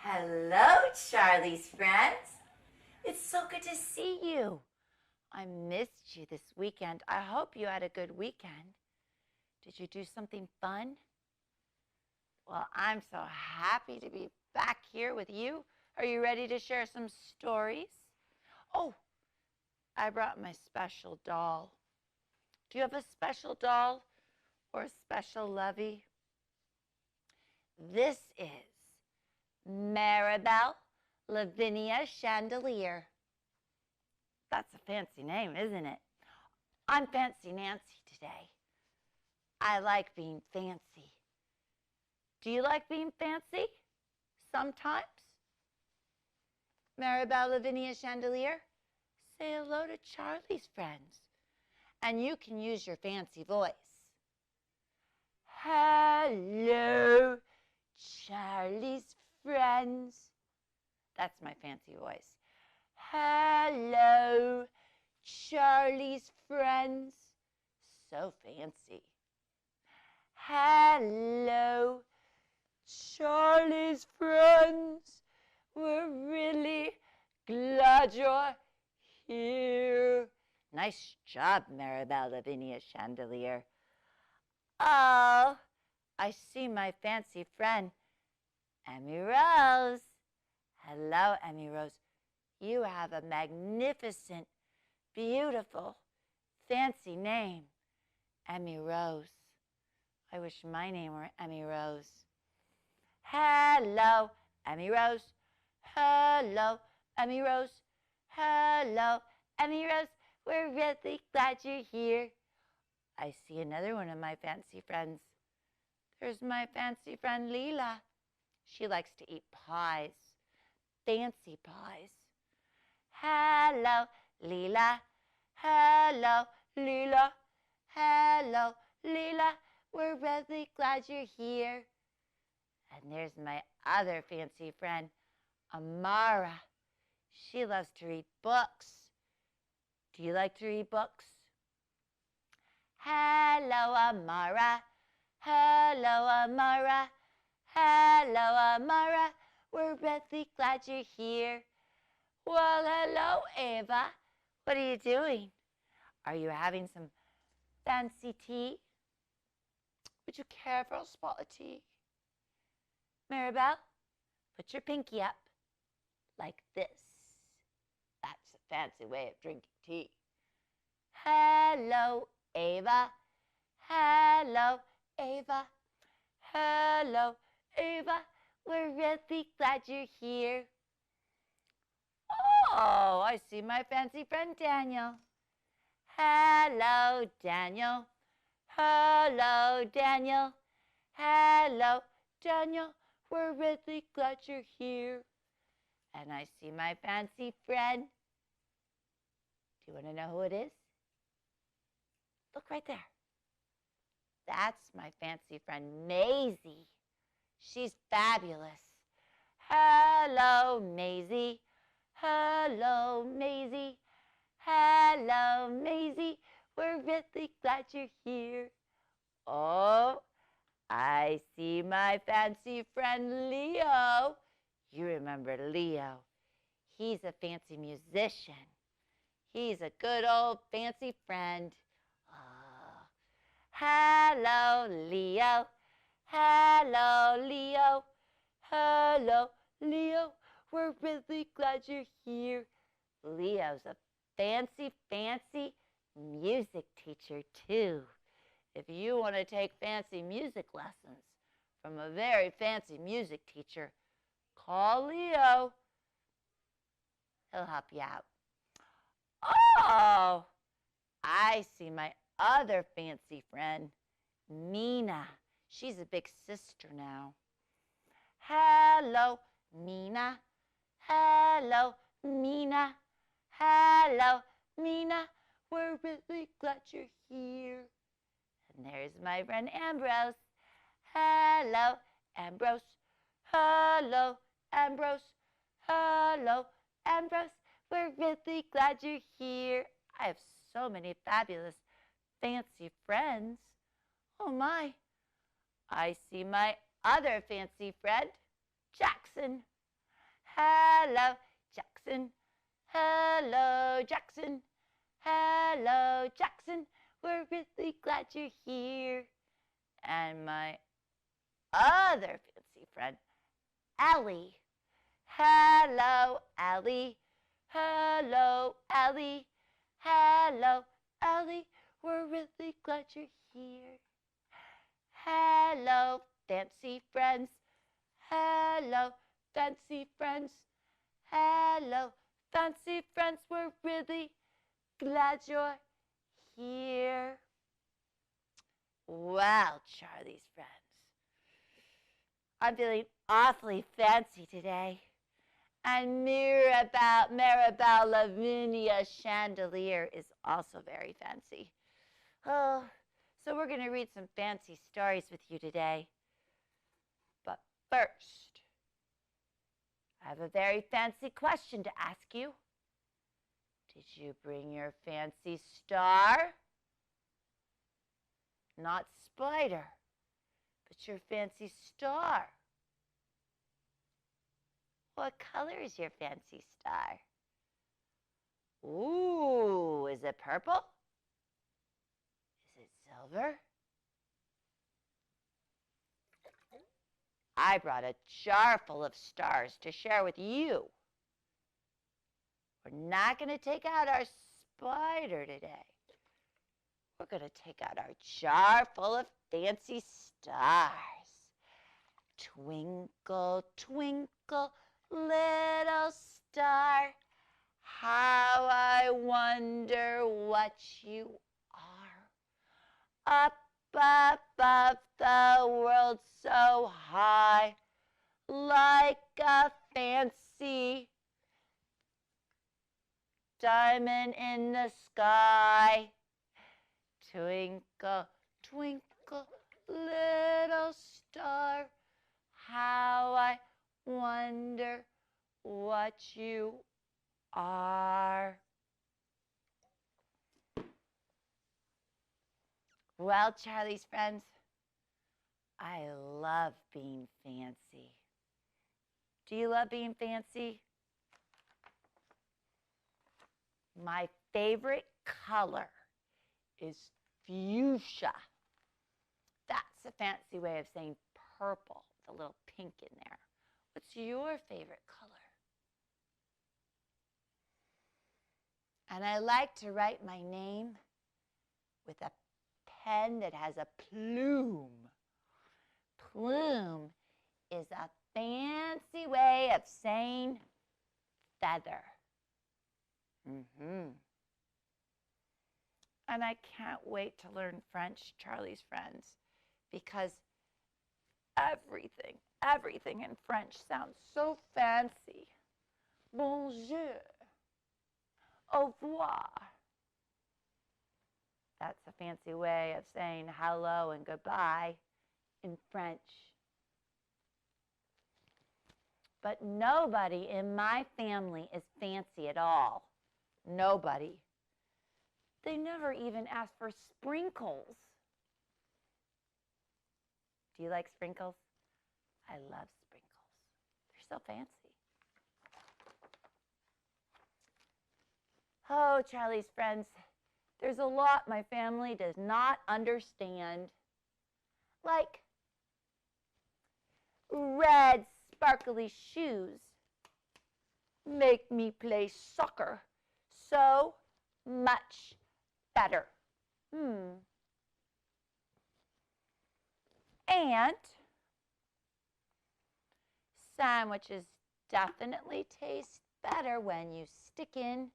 Hello, Charlie's friends. It's so good to see you. I missed you this weekend. I hope you had a good weekend. Did you do something fun? Well, I'm so happy to be back here with you. Are you ready to share some stories? Oh, I brought my special doll. Do you have a special doll or a special lovey? This is Maribel Lavinia Chandelier. That's a fancy name, isn't it? I'm Fancy Nancy today. I like being fancy. Do you like being fancy? Sometimes? Maribel Lavinia Chandelier, say hello to Charlie's friends. And you can use your fancy voice. Hello, Charlie's friends. That's my fancy voice. Hello, Charlie's friends. So fancy. Hello, Charlie's friends. We're really glad you're here. Nice job, Maribel Lavinia Chandelier. Oh, I see my fancy friend, Emmy Rose. Hello, Emmy Rose. You have a magnificent, beautiful, fancy name, Emmy Rose. I wish my name were Emmy Rose. Hello, Emmy Rose. Hello, Emmy Rose. Hello, Emmy Rose. We're really glad you're here. I see another one of my fancy friends. There's my fancy friend Leela. She likes to eat pies, fancy pies. Hello, Leela. Hello, Leela. Hello, Leela. We're really glad you're here. And there's my other fancy friend, Amara. She loves to read books. Do you like to read books? Hello, Amara. Hello, Amara. Hello, Amara. We're really glad you're here. Well, hello, Ava. What are you doing? Are you having some fancy tea? Would you care for a spot of tea? Maribel, put your pinky up like this. That's a fancy way of drinking tea. Hello, Ava. Hello, Ava. Hello, Ava. We're really glad you're here. Oh, I see my fancy friend Daniel. Hello, Daniel. Hello, Daniel. Hello, Daniel. We're really glad you're here. And I see my fancy friend. Do you want to know who it is? Look right there. That's my fancy friend Maisie. She's fabulous. Hello, Maisie. Hello, Maisie. Hello, Maisie. We're really glad you're here. Oh, I see my fancy friend Leo. You remember Leo. He's a fancy musician. He's a good old fancy friend. Oh. Hello, Leo. Hello, Leo. Hello, Leo. We're really glad you're here. Leo's a fancy, fancy music teacher, too. If you want to take fancy music lessons from a very fancy music teacher, call Leo. He'll help you out. Oh, I see my other fancy friend, Mina. She's a big sister now. Hello, Mina. Hello, Mina. Hello, Mina. We're really glad you're here. And there's my friend Ambrose. Hello, Ambrose. Hello, Ambrose. Hello, Ambrose. We're really glad you're here. I have so many fabulous, fancy friends. Oh my. I see my other fancy friend, Jackson. Hello, Jackson. Hello, Jackson. Hello, Jackson. We're really glad you're here. And my other fancy friend, Ellie. Hello, Ellie. Hello, Ellie. Hello, Ellie. We're really glad you're here. Hello, fancy friends. Hello, fancy friends. Hello, fancy friends. We're really glad you're here. Well, Charlie's friends, I'm feeling awfully fancy today. And Maribel Lavinia Chandelier is also very fancy. Oh, so we're going to read some fancy stories with you today. But first, I have a very fancy question to ask you. Did you bring your fancy star? Not spider, but your fancy star. What color is your fancy star? Ooh, is it purple? Is it silver? I brought a jar full of stars to share with you. We're not going to take out our spider today. We're going to take out our jar full of fancy stars. Twinkle, twinkle, little star, how I wonder what you are. Up above the world so high, like a fancy diamond in the sky. Twinkle, twinkle, little star, how I wonder what you are. Well, Charlie's friends, I love being fancy. Do you love being fancy? My favorite color is fuchsia. That's a fancy way of saying purple, with a little pink in there. What's your favorite color? And I like to write my name with a pen that has a plume. Plume is a fancy way of saying feather. And I can't wait to learn French, Charlie's friends, because everything in French sounds so fancy. Bonjour. Au revoir. That's a fancy way of saying hello and goodbye in French. But nobody in my family is fancy at all. Nobody. They never even ask for sprinkles. Do you like sprinkles? I love sprinkles. They're so fancy. Oh, Charlie's friends, there's a lot my family does not understand. Like red sparkly shoes make me play soccer so much better. And sandwiches definitely taste better when you stick in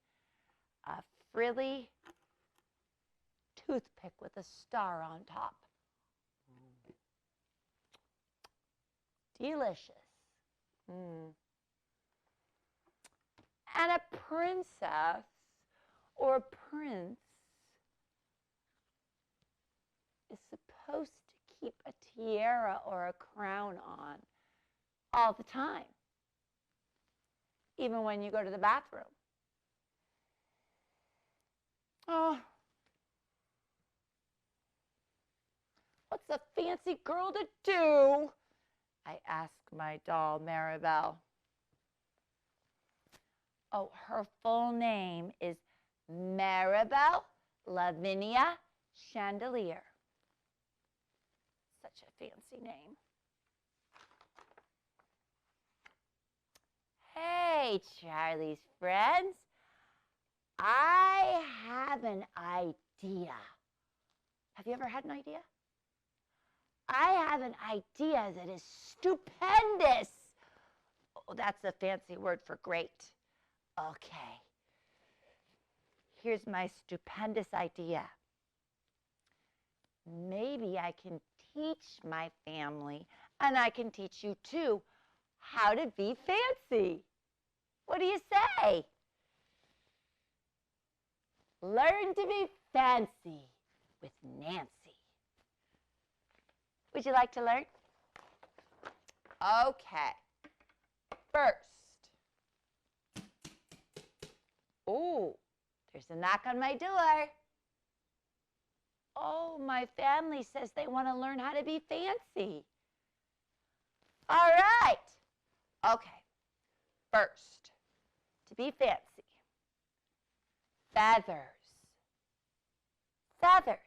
a frilly toothpick with a star on top. Delicious. And a princess or prince is supposed to keep a tiara or a crown on all the time, even when you go to the bathroom. Oh, what's a fancy girl to do? I asked my doll, Maribel. Oh, her full name is Maribel Lavinia Chandelier. Such a fancy name. Hey, Charlie's friends. I have an idea. Have you ever had an idea? I have an idea that is stupendous. Oh, that's a fancy word for great. Okay. Here's my stupendous idea. Maybe I can teach my family, and I can teach you too, how to be fancy. What do you say? Learn to be fancy with Nancy. Would you like to learn? Okay. First. Oh, there's a knock on my door. Oh, my family says they want to learn how to be fancy. All right. Okay. First, to be fancy. Feathers. Feathers.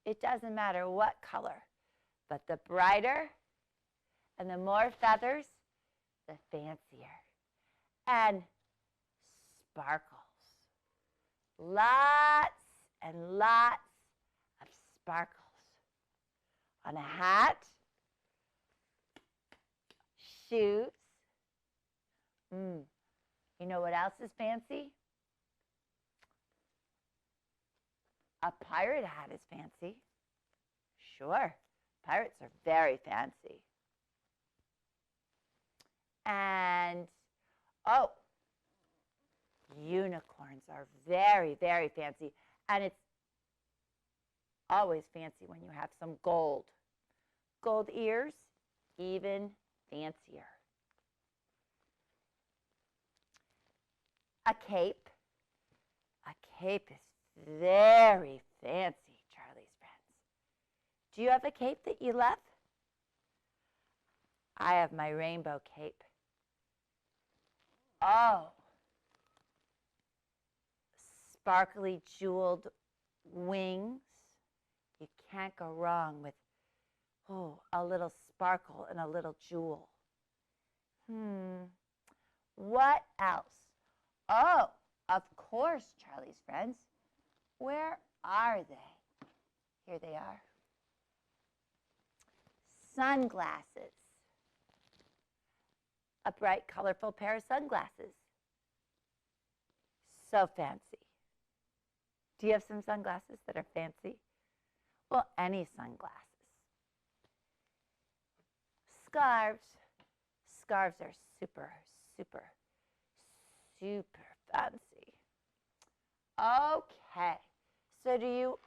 It doesn't matter what color, but the brighter and the more feathers, the fancier. And sparkles. Lots and lots of sparkles. On a hat, shoes. You know what else is fancy? A pirate hat is fancy. Sure, pirates are very fancy. And, oh, unicorns are very, very fancy. And it's always fancy when you have some gold. Gold ears, even fancier. A cape. A cape is very fancy, Charlie's friends. Do you have a cape that you love? I have my rainbow cape. Oh, sparkly jeweled wings. You can't go wrong with, a little sparkle and a little jewel. What else? Oh, of course, Charlie's friends. Where are they? Here they are. Sunglasses. A bright, colorful pair of sunglasses. So fancy. Do you have some sunglasses that are fancy? Well, any sunglasses. Scarves. Scarves are super, super, super fancy. Okay. So do you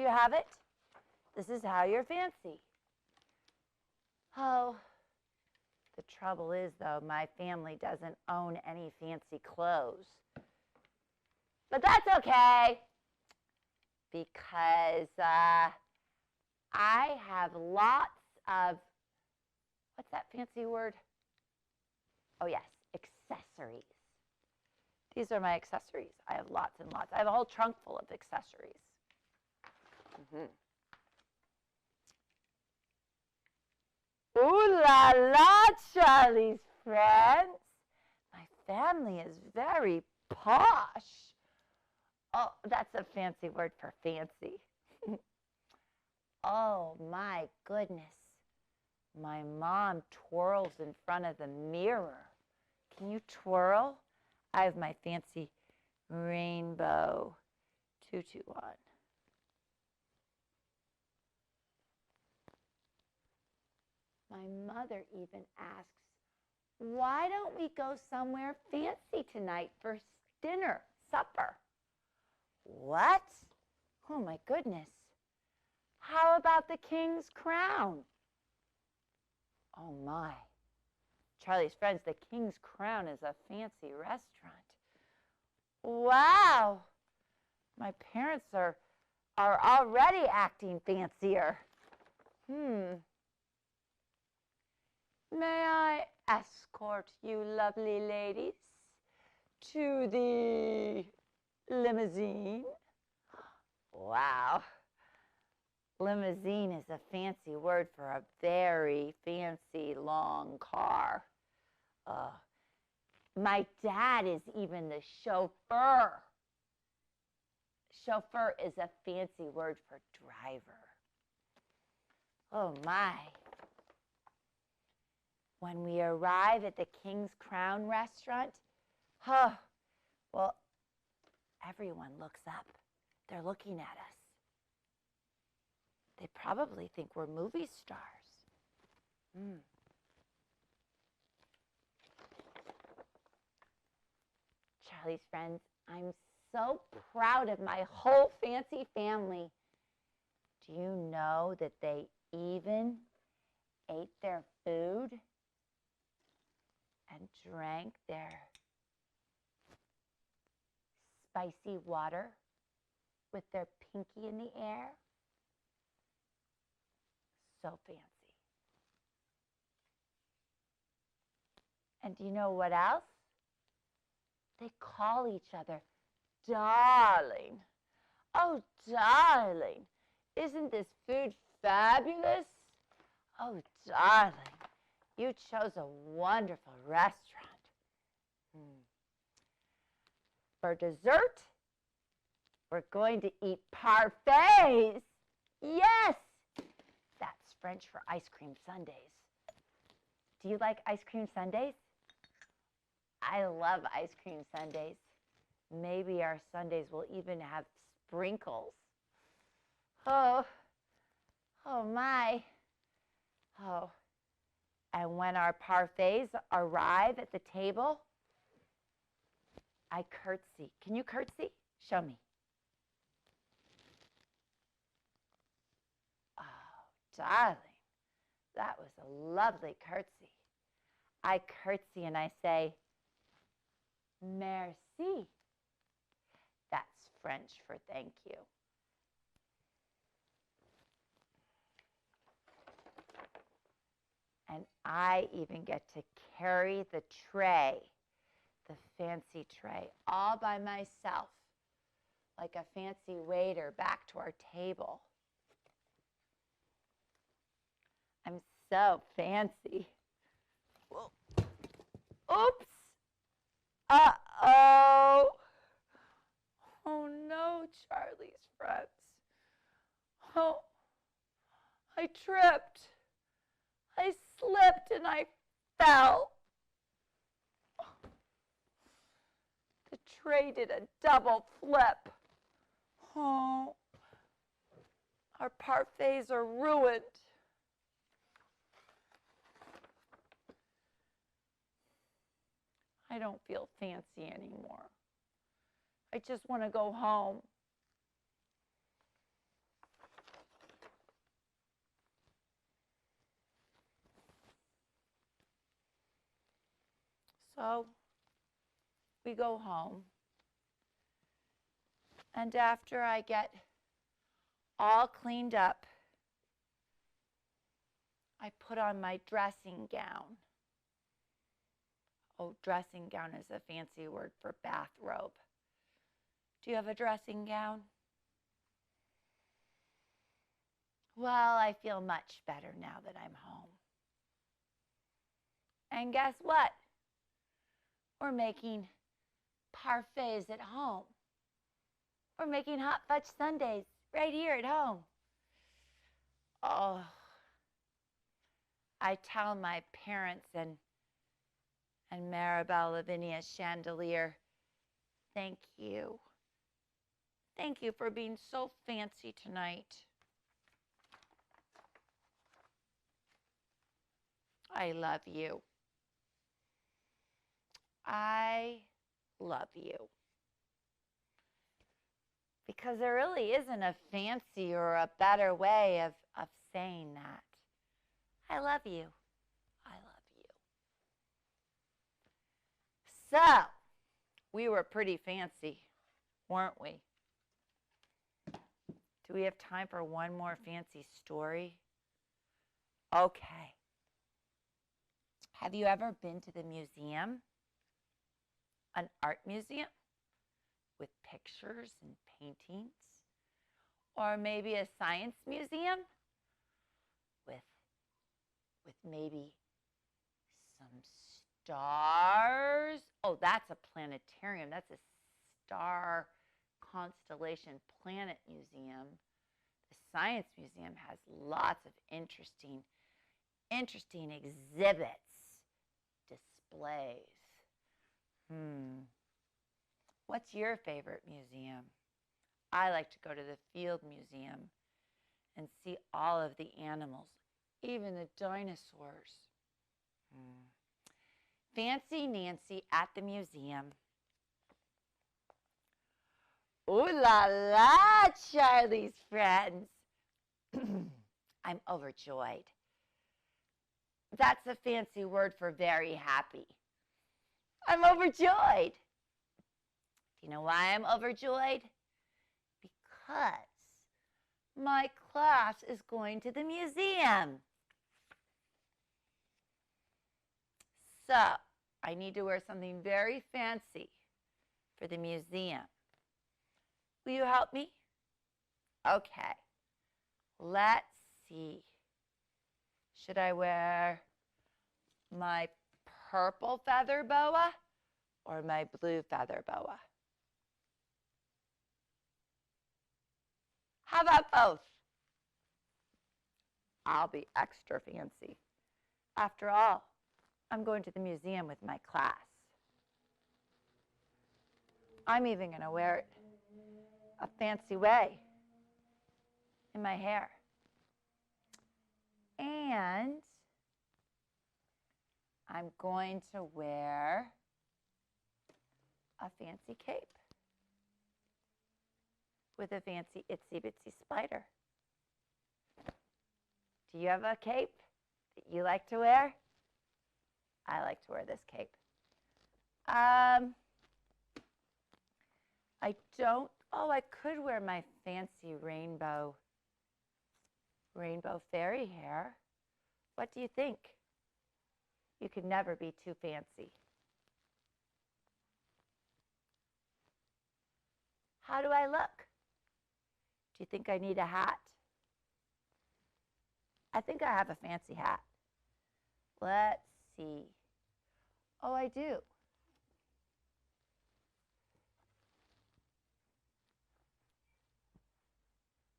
have it? This is how you're fancy. Oh, the trouble is, though, my family doesn't own any fancy clothes. But that's okay, because I have lots of, what's that fancy word? Oh, yes, accessories. These are my accessories. I have lots and lots. I have a whole trunk full of accessories. Ooh la la, Charlie's friends. My family is very posh. Oh, that's a fancy word for fancy. Oh, my goodness. My mom twirls in front of the mirror. Can you twirl? I have my fancy rainbow tutu on. My mother even asks, why don't we go somewhere fancy tonight for dinner, supper? What? Oh, my goodness. How about the King's Crown? Oh, my. Charlie's friends, the King's Crown is a fancy restaurant. Wow. My parents are already acting fancier. May I escort you lovely ladies to the limousine. Wow. Limousine is a fancy word for a very fancy long car. My dad is even the chauffeur. Chauffeur is a fancy word for driver. Oh my. When we arrive at the King's Crown restaurant, well, everyone looks up. They're looking at us. They probably think we're movie stars. Charlie's friends, I'm so proud of my whole fancy family. Do you know that they even ate their food and drank their spicy water with their pinky in the air? So fancy. And do you know what else? They call each other darling. Oh, darling, isn't this food fabulous? Oh, darling, you chose a wonderful restaurant. For dessert, we're going to eat parfaits. Yes, that's French for ice cream sundaes. Do you like ice cream sundaes? I love ice cream sundaes. Maybe our sundaes will even have sprinkles. Oh my. Oh, and when our parfaits arrive at the table, I curtsy. Can you curtsy? Show me. Oh, darling, that was a lovely curtsy. I curtsy and I say, merci. That's French for thank you. And I even get to carry the tray, the fancy tray, all by myself, like a fancy waiter back to our table. I'm so fancy. Whoa. Oops. Uh-oh. Oh no, Charlie's friends. Oh, I tripped. I slipped and I fell. The tray did a double flip. Oh, our parfaits are ruined. I don't feel fancy anymore. I just want to go home. So we go home. And after I get all cleaned up, I put on my dressing gown. Oh, dressing gown is a fancy word for bathrobe. Do you have a dressing gown? Well, I feel much better now that I'm home. And guess what? We're making parfaits at home. We're making hot fudge sundaes right here at home. Oh, I tell my parents and Maribel Lavinia Chandelier, thank you. Thank you for being so fancy tonight. I love you. I love you. Because there really isn't a fancy or a better way of saying that. I love you. I love you. So, we were pretty fancy, weren't we? Do we have time for one more fancy story? Okay. Have you ever been to the museum? an art museum with pictures and paintings, or maybe a science museum with maybe some stars. Oh, that's a planetarium. That's a star constellation planet museum. The science museum has lots of interesting exhibits, displays. What's your favorite museum? I like to go to the Field Museum and see all of the animals, even the dinosaurs. Fancy Nancy at the museum. Ooh la la, Charlie's friends. I'm overjoyed. That's a fancy word for very happy. I'm overjoyed. Do you know why I'm overjoyed? Because my class is going to the museum. So, I need to wear something very fancy for the museum. Will you help me? Okay. Let's see. Should I wear my purple feather boa or my blue feather boa? How about both? I'll be extra fancy. After all, I'm going to the museum with my class. I'm even going to wear it a fancy way in my hair. And I'm going to wear a fancy cape with a fancy itsy bitsy spider. Do you have a cape that you like to wear? I like to wear this cape. I could wear my fancy rainbow fairy hair. What do you think? You could never be too fancy. How do I look? Do you think I need a hat? I think I have a fancy hat. Let's see. Oh, I do.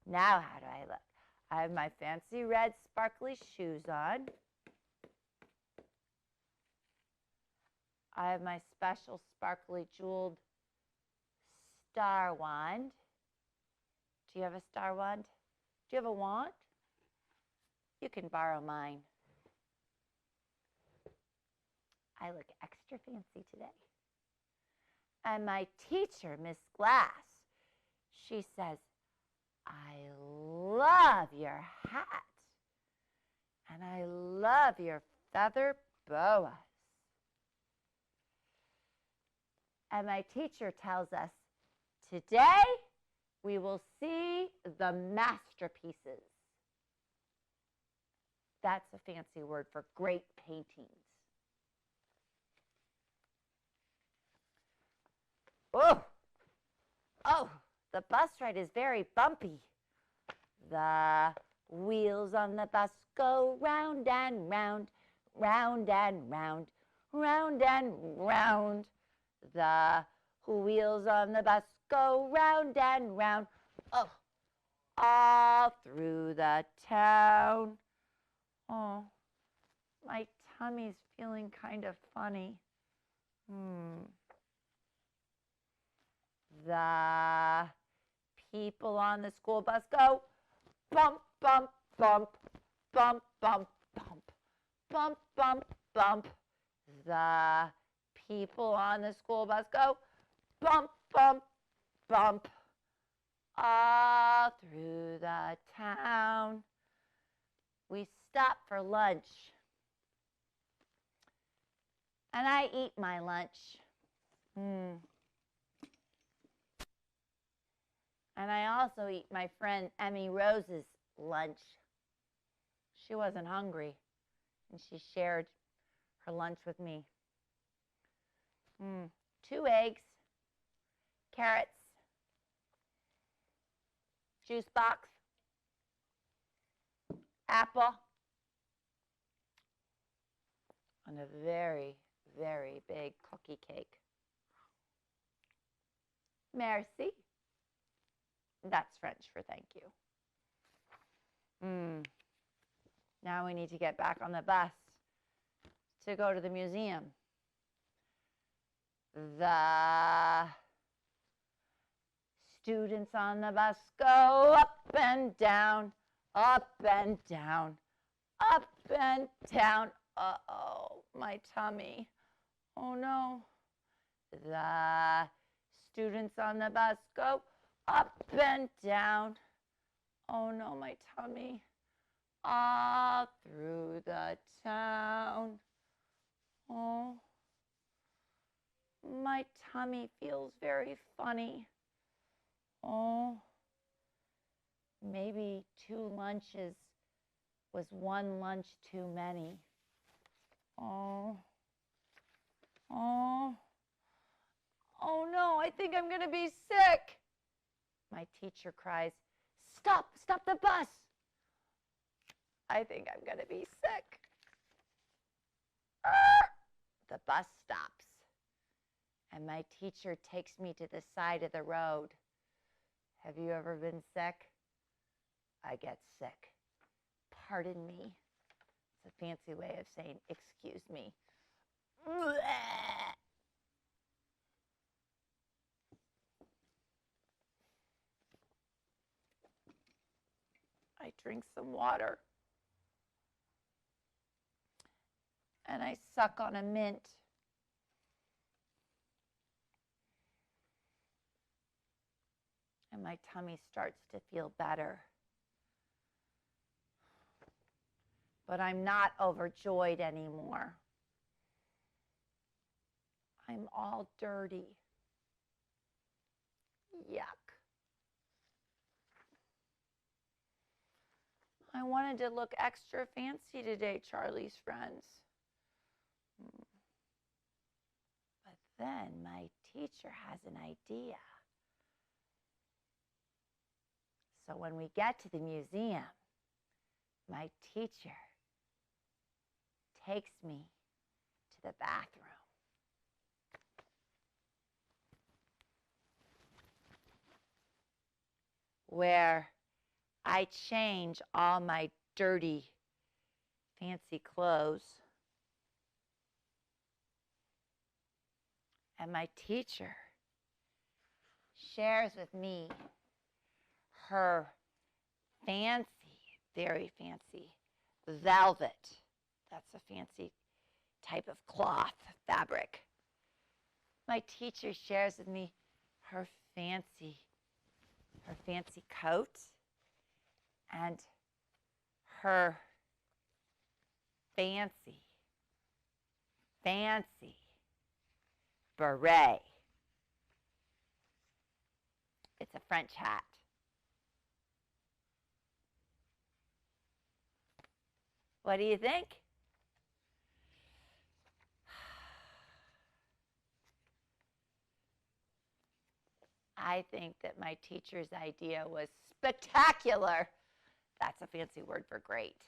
Now how do I look? I have my fancy red sparkly shoes on. I have my special sparkly jeweled star wand. Do you have a star wand? Do you have a wand? You can borrow mine. I look extra fancy today. And my teacher, Miss Glass, she says, I love your hat. And I love your feather boas. And my teacher tells us, today we will see the masterpieces. That's a fancy word for great paintings. Oh, the bus ride is very bumpy. The wheels on the bus go round and round, round and round, round and round. The wheels on the bus go round and round, all through the town. Oh, my tummy's feeling kind of funny. The people on the school bus go bump, bump, bump, bump, bump, bump, bump, bump, bump. The people on the school bus go bump, bump, bump, all through the town. We stop for lunch, and I eat my lunch. And I also eat my friend Emmy Rose's lunch. She wasn't hungry, and she shared her lunch with me. 2 eggs, carrots, juice box, apple, and a very, very big cookie cake. Merci. That's French for thank you. Now we need to get back on the bus to go to the museum. The students on the bus go up and down, up and down, up and down. Uh-oh, my tummy. Oh no. The students on the bus go up and down. Oh no, my tummy. All through the town. Oh, my tummy feels very funny. Oh, maybe 2 lunches was 1 lunch too many. Oh, oh, oh no, I think I'm gonna be sick. My teacher cries, stop the bus. I think I'm gonna be sick. The bus stops, and my teacher takes me to the side of the road. Have you ever been sick? I get sick. Pardon me. It's a fancy way of saying excuse me. I drink some water. And I suck on a mint. And my tummy starts to feel better. But I'm not overjoyed anymore. I'm all dirty. Yuck. I wanted to look extra fancy today, Charlie's friends. But then my teacher has an idea. So when we get to the museum, my teacher takes me to the bathroom. Where I change all my dirty, fancy clothes. And my teacher shares with me her fancy, very fancy velvet. That's a fancy type of cloth, fabric. My teacher shares with me her fancy coat and her fancy beret. It's a French hat. What do you think? I think that my teacher's idea was spectacular. That's a fancy word for great.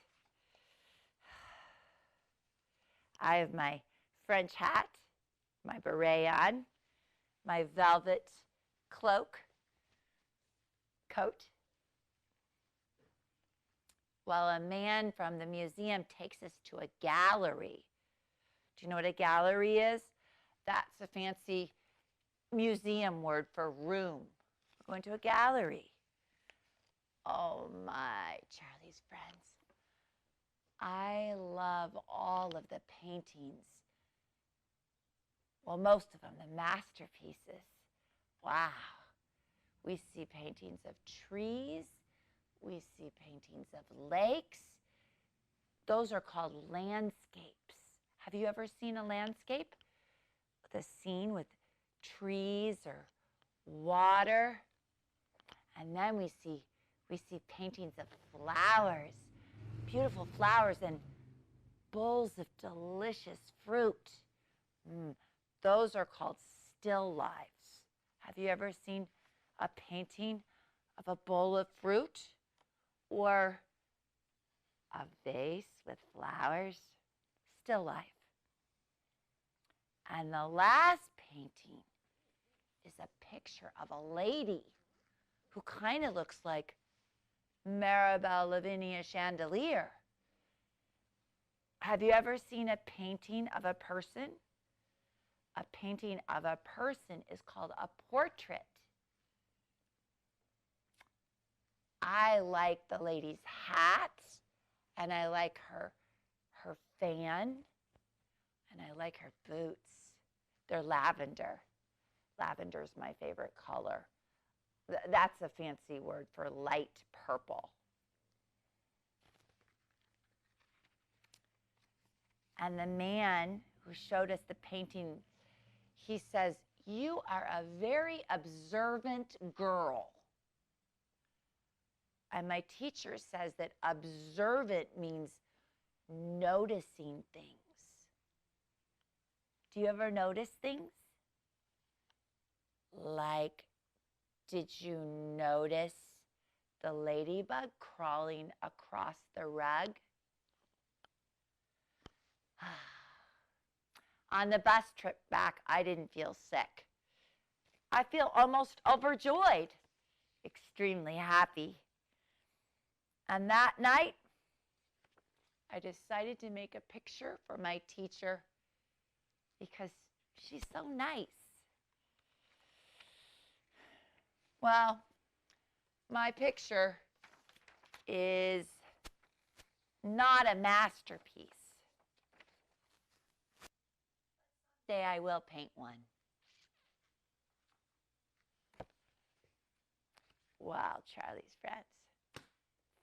I have my French hat, my beret on, my velvet coat, while a man from the museum takes us to a gallery. Do you know what a gallery is? That's a fancy museum word for room. We're going to a gallery. Oh my, Charlie's friends. I love all of the paintings. Well, most of them, the masterpieces. Wow. We see paintings of trees. We see paintings of lakes. Those are called landscapes. Have you ever seen a landscape? The scene with trees or water. And then we see paintings of flowers, beautiful flowers and bowls of delicious fruit. Those are called still lives. Have you ever seen a painting of a bowl of fruit or a vase with flowers? Still life. And the last painting is a picture of a lady who kind of looks like Maribel Lavinia Chandelier. Have you ever seen a painting of a person? A painting of a person is called a portrait. I like the lady's hat, and I like her fan, and I like her boots. They're lavender. Lavender is my favorite color. That's a fancy word for light purple. And the man who showed us the painting, he says, "You are a very observant girl." And my teacher says that observant means noticing things. Do you ever notice things? Like, did you notice the ladybug crawling across the rug? On the bus trip back, I didn't feel sick. I feel almost overjoyed, extremely happy. And that night, I decided to make a picture for my teacher because she's so nice. Well, my picture is not a masterpiece. Someday I will paint one. Wow, Charlie's friends.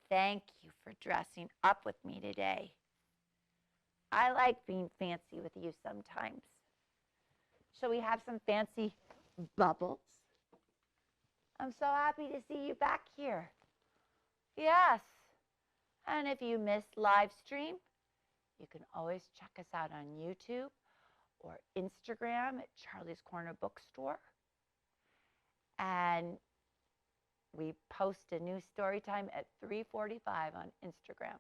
Thank you for dressing up with me today. I like being fancy with you sometimes. Shall we have some fancy bubbles? I'm so happy to see you back here. Yes. And if you missed live stream, you can always check us out on YouTube or Instagram at Charlie's Corner Bookstore. And we post a new story time at 3:45 on Instagram.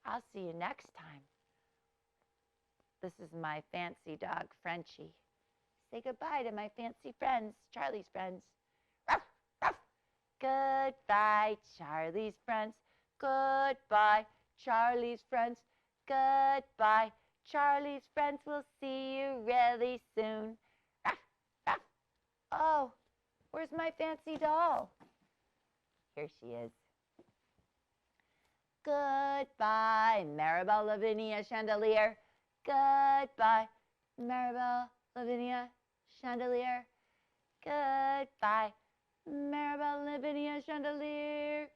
I'll see you next time. This is my fancy dog, Frenchie. Say goodbye to my fancy friends, Charlie's friends. Ruff, ruff. Goodbye, Charlie's friends. Goodbye, Charlie's friends. Goodbye, Charlie's friends. We'll see you really soon. Ruff, ruff. Oh, where's my fancy doll? Here she is. Goodbye, Maribel Lavinia Chandelier. Goodbye, Maribel Lavinia Chandelier. Goodbye, Maribel Lavinia Chandelier.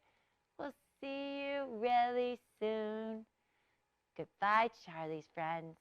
We'll see you really soon. Goodbye, Charlie's friends.